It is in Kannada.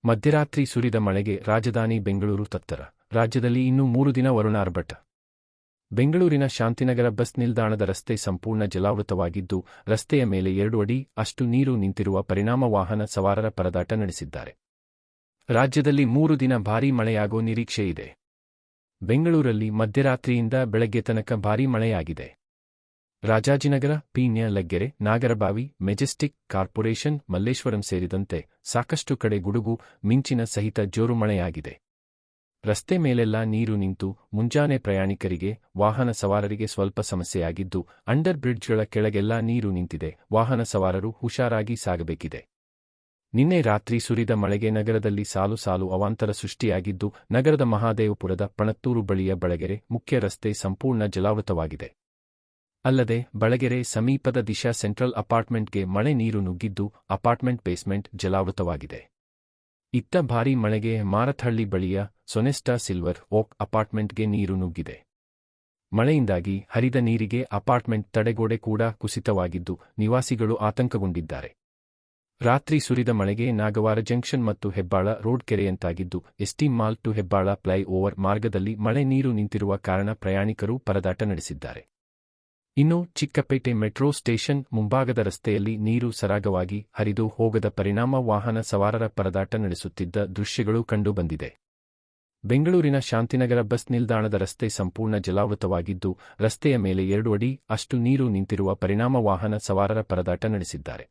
ಮಧ್ಯರಾತ್ರಿ ಸುರಿದ ಮಳೆಗೆ ರಾಜಧಾನಿ ಬೆಂಗಳೂರು ತತ್ತರ. ರಾಜ್ಯದಲ್ಲಿ ಇನ್ನೂ 3 ದಿನ ವರುಣಾರ್ಭಟ. ಬೆಂಗಳೂರಿನ ಶಾಂತಿನಗರ ಬಸ್ ನಿಲ್ದಾಣದ ರಸ್ತೆ ಸಂಪೂರ್ಣ ಜಲಾವೃತವಾಗಿದ್ದು, ರಸ್ತೆಯ ಮೇಲೆ 2 ಅಡಿ ಅಷ್ಟು ನೀರು ನಿಂತಿರುವ ಪರಿಣಾಮ ವಾಹನ ಸವಾರರ ಪರದಾಟ ನಡೆಸಿದ್ದಾರೆ. ರಾಜ್ಯದಲ್ಲಿ 3 ದಿನ ಭಾರೀ ಮಳೆಯಾಗೋ ನಿರೀಕ್ಷೆಯಿದೆ. ಬೆಂಗಳೂರಲ್ಲಿ ಮಧ್ಯರಾತ್ರಿಯಿಂದ ಬೆಳಗ್ಗೆ ತನಕ ಭಾರೀ ಮಳೆಯಾಗಿದೆ. ರಾಜಾಜಿನಗರ, ಪೀಣ್ಯ, ಲಗ್ಗೆರೆ, ನಾಗರಬಾವಿ, ಮೆಜೆಸ್ಟಿಕ್, ಕಾರ್ಪೊರೇಷನ್, ಮಲ್ಲೇಶ್ವರಂ ಸೇರಿದಂತೆ ಸಾಕಷ್ಟು ಕಡೆ ಗುಡುಗು, ಮಿಂಚಿನ ಸಹಿತ ಜೋರು ಮಳೆಯಾಗಿದೆ. ರಸ್ತೆ ಮೇಲೆಲ್ಲ ನೀರು ನಿಂತು ಮುಂಜಾನೆ ಪ್ರಯಾಣಿಕರಿಗೆ, ವಾಹನ ಸವಾರರಿಗೆ ಸ್ವಲ್ಪ ಸಮಸ್ಯೆಯಾಗಿದ್ದು, ಅಂಡರ್ ಬ್ರಿಡ್ಜ್ಗಳ ಕೆಳಗೆಲ್ಲ ನೀರು ನಿಂತಿದೆ. ವಾಹನ ಸವಾರರು ಹುಷಾರಾಗಿ ಸಾಗಬೇಕಿದೆ. ನಿನ್ನೆ ರಾತ್ರಿ ಸುರಿದ ಮಳೆಗೆ ನಗರದಲ್ಲಿ ಸಾಲು ಸಾಲು ಅವಾಂತರ ಸೃಷ್ಟಿಯಾಗಿದ್ದು, ನಗರದ ಮಹಾದೇವಪುರದ ಪಣತ್ತೂರು ಬಳಿಯ ಬಳಗೆರೆ ಮುಖ್ಯ ರಸ್ತೆ ಸಂಪೂರ್ಣ ಜಲಾವೃತವಾಗಿದೆ. ಅಲ್ಲದೆ ಬಳಗೆರೆ ಸಮೀಪದ ದಿಶಾ ಸೆಂಟ್ರಲ್ ಅಪಾರ್ಟ್ಮೆಂಟ್ಗೆ ಮಳೆ ನೀರು ನುಗ್ಗಿದ್ದು, ಅಪಾರ್ಟ್ಮೆಂಟ್ ಬೇಸ್ಮೆಂಟ್ ಜಲಾವೃತವಾಗಿದೆ. ಇತ್ತ ಭಾರೀ ಮಳೆಗೆ ಮಾರತ್ಹಳ್ಳಿ ಬಳಿಯ ಸೊನೆಸ್ಟಾ ಸಿಲ್ವರ್ ಓಕ್ ಅಪಾರ್ಟ್ಮೆಂಟ್ಗೆ ನೀರು ನುಗ್ಗಿದೆ. ಮಳೆಯಿಂದಾಗಿ ಹರಿದ ನೀರಿಗೆ ಅಪಾರ್ಟ್ಮೆಂಟ್ ತಡೆಗೋಡೆ ಕೂಡ ಕುಸಿತವಾಗಿದ್ದು, ನಿವಾಸಿಗಳು ಆತಂಕಗೊಂಡಿದ್ದಾರೆ. ರಾತ್ರಿ ಸುರಿದ ಮಳೆಗೆ ನಾಗವಾರ ಜಂಕ್ಷನ್ ಮತ್ತು ಹೆಬ್ಬಾಳ ರೋಡ್ ಕೆರೆಯಂತಾಗಿದ್ದು, Esteem mall to Hebbal flyover ಮಾರ್ಗದಲ್ಲಿ ಮಳೆ ನೀರು ನಿಂತಿರುವ ಕಾರಣ ಪ್ರಯಾಣಿಕರು ಪರದಾಟ ನಡೆಸಿದ್ದಾರೆ. ಇನ್ನು ಚಿಕ್ಕಪೇಟೆ ಮೆಟ್ರೋ ಸ್ಟೇಷನ್ ಮುಂಭಾಗದ ರಸ್ತೆಯಲ್ಲಿ ನೀರು ಸರಾಗವಾಗಿ ಹರಿದು ಹೋಗದ ಪರಿಣಾಮ ವಾಹನ ಸವಾರರ ಪರದಾಟ ನಡೆಸುತ್ತಿದ್ದ ದೃಶ್ಯಗಳು ಕಂಡುಬಂದಿದೆ. ಬೆಂಗಳೂರಿನ ಶಾಂತಿನಗರ ಬಸ್ ನಿಲ್ದಾಣದ ರಸ್ತೆ ಸಂಪೂರ್ಣ ಜಲಾವೃತವಾಗಿದ್ದು, ರಸ್ತೆಯ ಮೇಲೆ 2 ಅಡಿ ಅಷ್ಟು ನೀರು ನಿಂತಿರುವ ಪರಿಣಾಮ ವಾಹನ ಸವಾರರ ಪರದಾಟ ನಡೆಸಿದ್ದಾರೆ.